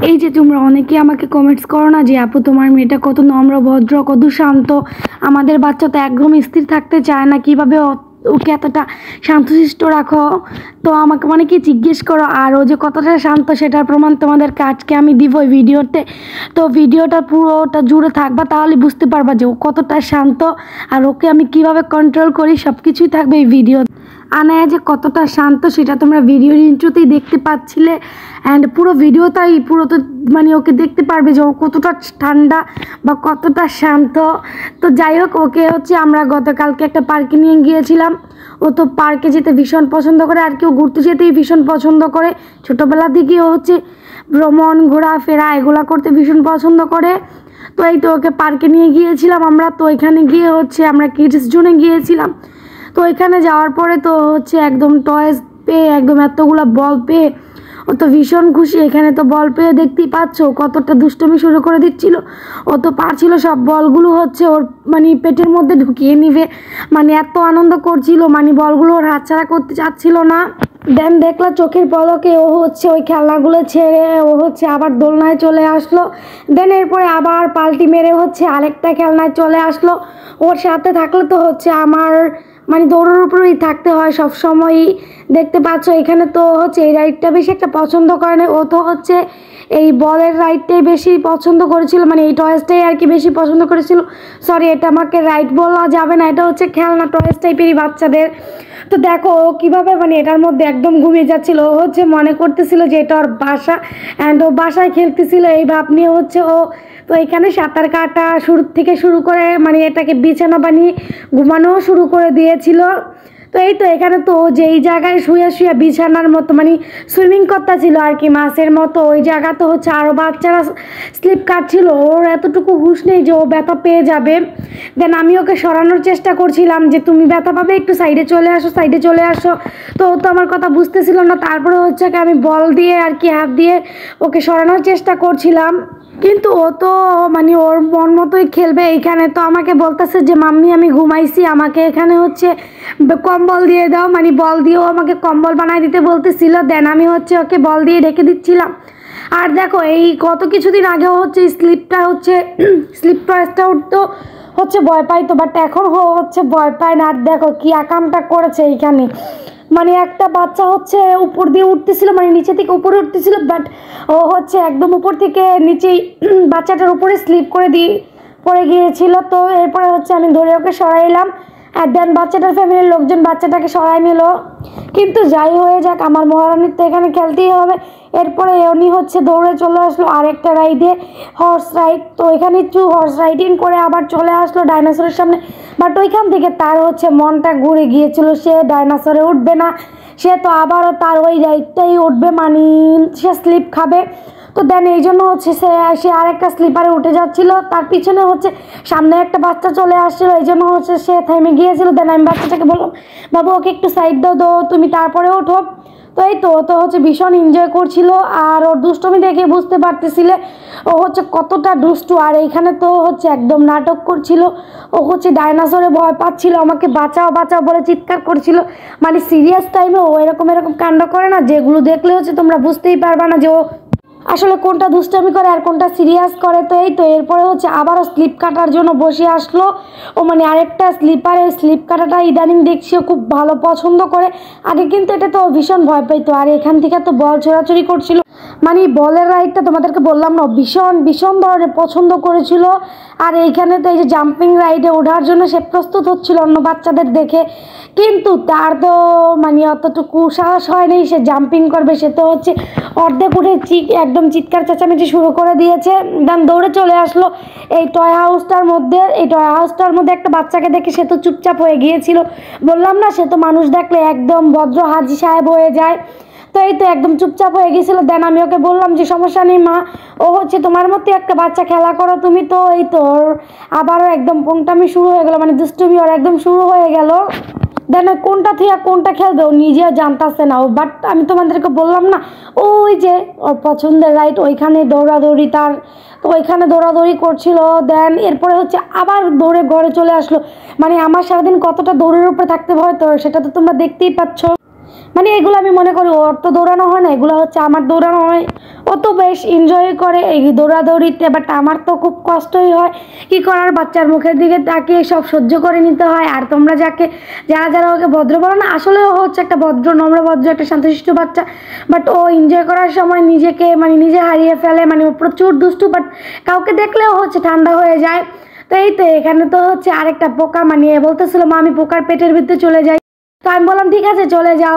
এই যে তোমরা অনেকে আমাকে কমেন্টস করো না যে আপু তোমার মেয়েটা কত নম্র ভদ্র কত শান্ত, আমাদের বাচ্চা তো একদম স্থির থাকতে চায় না, কিভাবে ওকে এতটা শান্তশিষ্ট রাখো। তো আমাকে অনেকে জিজ্ঞেস করো, আর ও যে কতটা শান্ত সেটার প্রমাণ তোমাদেরকে আজকে আমি দিব এই ভিডিওতে। তো ভিডিওটা পুরোটা জুড়ে থাকবা, তাহলে বুঝতে পারবা যে ও কতটা শান্ত আর ওকে আমি কিভাবে কন্ট্রোল করি, সব কিছুই থাকবে এই ভিডিও। আনায়া যে কতটা শান্ত সেটা তোমরা ভিডিওর ইন্ট্রোতেই দেখতে পাচ্ছিলে, অ্যান্ড পুরো ভিডিওটাই পুরো তো মানে ওকে দেখতে পারবে যে ও কতটা ঠান্ডা বা কতটা শান্ত। তো যাই হোক, ওকে হচ্ছে আমরা গতকালকে একটা পার্কে নিয়ে গিয়েছিলাম। ও তো পার্কে যেতে ভীষণ পছন্দ করে, আর কেউ ঘুরতে যেতেই ভীষণ পছন্দ করে। ছোটোবেলা থেকেই ও হচ্ছে ভ্রমণ ঘোরাফেরা এগুলো করতে ভীষণ পছন্দ করে। তো এই তো ওকে পার্কে নিয়ে গিয়েছিলাম আমরা। তো এখানে গিয়ে হচ্ছে আমরা কিডস জোনে গিয়েছিলাম। তো এখানে যাওয়ার পরে তো হচ্ছে একদম টয়েস পেয়ে, একদম এতগুলো বল পেয়ে ও তো ভীষণ খুশি। এখানে তো বল পেয়ে দেখতেই পাচ্ছ কতটা দুষ্টুমি শুরু করে দিচ্ছিল। ও তো পারছিল সব বলগুলো হচ্ছে ওর মানে পেটের মধ্যে ঢুকিয়ে নিবে, মানে এত আনন্দ করছিল, মানে বলগুলো ওর হাতছাড়া করতে চাচ্ছিল না। দেন দেখলো চোখের পলকে ও হচ্ছে ওই খেলনাগুলো ছেড়ে ও হচ্ছে আবার দোলনায় চলে আসলো। দেন এরপরে আবার পাল্টি মেরে হচ্ছে আরেকটা খেলনায় চলে আসলো। ওর সাথে থাকলে তো হচ্ছে আমার মানে দৌড়ের উপরেই থাকতে হয় সব সময়ই। দেখতে পাচ্ছ এখানে তো হচ্ছে এই রাইডটা বেশি একটা পছন্দ করে না, ও তো হচ্ছে এই বলের রাইডটাই বেশি পছন্দ করেছিল, মানে এই টয়েসটাই আর কি বেশি পছন্দ করেছিল। সরি, এটা আমাকে রাইড বলা যাবে না, এটা হচ্ছে খেলনা টয়েস টাইপেরই বাচ্চাদের। তো দেখো ও কীভাবে মানে এটার মধ্যে একদম ঘুমিয়ে যাচ্ছিল। ও হচ্ছে মনে করতেছিল যে এটা ওর বাসা, অ্যান্ড ও বাসায় খেলতেছিল এই ভাব নিয়ে হচ্ছে ও। তো এখানে সাঁতার কাটা শুরু থেকে শুরু করে মানে এটাকে বিছানা বানিয়ে ঘুমানোও শুরু করে দিয়েছিল। তো এই তো এখানে তো যেই জায়গায় শুয়ে শুয়ে বিছানার মতো মানে সুইমিং করতেছিল আর কি মাছের মতো, ওই জায়গা তো হচ্ছে আরও বাচ্চারা স্লিপ কাটছিল। ওর এতটুকু হুঁশ নেই যে ও ব্যথা পেয়ে যাবে। দেন আমি ওকে সরানোর চেষ্টা করছিলাম যে তুমি ব্যথা পাবে, একটু সাইডে চলে আসো, সাইডে চলে আসো। তো ও তো আমার কথা বুঝতেছিল না। তারপরে হচ্ছে আমি বল দিয়ে আর কি হাত দিয়ে ওকে সরানোর চেষ্টা করছিলাম, কিন্তু ও তো মানে ওর মন মতোই খেলবে। এইখানে তো আমাকে বলতেছে যে মাম্মি আমি ঘুমাইছি, আমাকে এখানে হচ্ছে কম্বল দিয়ে দাও, মানে বল দিয়েও আমাকে কম্বল বানাই দিতে বলতেছিল। দেন আমি হচ্ছে ওকে বল দিয়ে ঢেকে দিচ্ছিলাম। আর দেখো এই গত কিছুদিন আগেও হচ্ছে স্লিপটা হচ্ছে স্লিপ টয়েসটা উঠতো হচ্ছে ভয় পাইতো, বাট এখন হচ্ছে ভয় পায় না। আর দেখো কি আকামটা করেছে এইখানে, মানে একটা বাচ্চা হচ্ছে উপর দিয়ে উঠতেছিল, মানে নিচে থেকে উপরে উঠতেছিল, বাট ও হচ্ছে একদম উপর থেকে নিচেই বাচ্চাটার উপরে স্লিপ করে দিয়ে পড়ে গিয়েছিল। তো এরপরে হচ্ছে আমি ধরে ওকে সরাইলাম, আর দেন বাচ্চাটার ফ্যামিলির লোকজন বাচ্চাটাকে সরাই নিল। কিন্তু যাই হয়ে যাক, আমার মহারানীর তো এখানে খেলতেই হবে। এরপরে উনি হচ্ছে দৌড়ে চলে আসলো আরেকটা রাইডে, হর্স রাইড। তো এখানে একটু হর্স রাইডিং করে আবার চলে আসলো ডাইনোসরের সামনে, বাট ওইখান থেকে তার হচ্ছে মনটা ঘুরে গিয়েছিল, সে ডাইনোসরে উঠবে না, সে তো আবারও তার ওই রাইডটাই উঠবে, মানে সে স্লিপ খাবে। তো দেন এই জন্য হচ্ছে সে আরেকটা স্লিপারে উঠে যাচ্ছিল, তার পিছনে হচ্ছে সামনে একটা বাচ্চা চলে আসছিল, এই জন্য হচ্ছে সে থেমে গিয়েছিল। দেন আমি বাচ্চাটাকে বললাম বাবু ওকে একটু সাইড দাও তুমি তারপরে ওঠো। তো এই তো হচ্ছে ভীষণ এনজয় করছিল, আর ওর দুষ্টমি দেখে বুঝতে পারতেছিলে ও হচ্ছে কতটা দুষ্টু। আর এইখানে তো হচ্ছে একদম নাটক করছিল, ও হচ্ছে ডাইনোসরে ভয় পাচ্ছিল, আমাকে বাঁচাও বাঁচাও বলে চিৎকার করছিল। মানে সিরিয়াস টাইমে ও এরকম কাণ্ড করে না, যেগুলো দেখলে হচ্ছে তোমরা বুঝতেই পারবা না যে ও আসলে কোনটা দুষ্টামি করে আর কোনটা সিরিয়াস করে। তো এই তো এরপরে হচ্ছে আবারও স্লিপ কাটার জন্য বসে আসলো ও, মানে আরেকটা স্লিপারে স্লিপ কাটাটা ইদানিং দেখছি ও খুব ভালো পছন্দ করে। আগে কিন্তু এটা তো ভীষণ ভয় পাইতো, আর এখান থেকে তো বল ছোড়াছুড়ি করছিল, মানে বলের রাইডটা তোমাদেরকে বললাম না ভীষণ ভীষণ ধরনের পছন্দ করেছিল। আর এইখানে তো এই যে জাম্পিং রাইডে ওঠার জন্য সে প্রস্তুত হচ্ছিল অন্য বাচ্চাদের দেখে, কিন্তু তার তো মানে অতটুকু সাহস হয়নি সে জাম্পিং করবে। সে তো হচ্ছে অর্ধেক উঠে একদম চিৎকার চেঁচামেচি শুরু করে দিয়েছে। দেন দৌড়ে চলে আসলো এই টয় হাউসটার মধ্যে। এই টয় হাউসটার মধ্যে একটা বাচ্চাকে দেখে সে তো চুপচাপ হয়ে গিয়েছিল, বললাম না সে তো মানুষ দেখলে একদম ভদ্র হাজি সাহেব হয়ে যায়। তো এই তো একদম চুপচাপ হয়ে গেছিলো। দেন আমি ওকে বললাম যে সমস্যা নেই মা, ও হচ্ছে তোমার মতো একটা বাচ্চা, খেলা করো তুমি। তো এই তো আবারও একদম পোংটামি শুরু হয়ে গেল, মানে দুষ্টুমি ওর একদম শুরু হয়ে গেল। দেন কোনটা থেকে কোনটা খেলবে ও নিজেও জানতেছে না ও, বাট আমি তোমাদেরকে বললাম না ওই যে ওর পছন্দের রাইড ওইখানে দৌড়াদৌড়ি তার, তো ওইখানে দৌড়াদৌড়ি করছিল। দেন এরপরে হচ্ছে আবার দৌড়ে ঘরে চলে আসলো, মানে আমার সারাদিন কতটা দৌড়ের উপরে থাকতে হয় তো সেটা তো তোমরা দেখতেই পাচ্ছ। মানে এগুলো আমি মনে করি ওর তো দৌড়ানো হয় না, এগুলো হচ্ছে আমার দৌড়ানো হয়। ও তো বেশ এনজয় করে এই দৌড়াদৌড়িতে, বাট আমার তো খুব কষ্টই হয়। কি করার, বাচ্চার মুখের দিকে তাকিয়ে সব সহ্য করে নিতে হয়। আর তোমরা যারা যারা ওকে ভদ্র বলো না, আসলে ও হচ্ছে একটা ভদ্র নম্র ভদ্র একটা শান্তশিষ্ট বাচ্চা। বাট ও এনজয় করার সময় নিজেকে মানে নিজে হারিয়ে ফেলে, মানে ও প্রচুর দুষ্টু। বাট কাউকে দেখলেও হচ্ছে ঠান্ডা হয়ে যায়। তো এই তো এখানে তো হচ্ছে আরেকটা পোকা, মানে বলতেছিল মা আমি পোকার পেটের ভিতরে চলে যাই। তো আমি বললাম ঠিক আছে চলে যাও।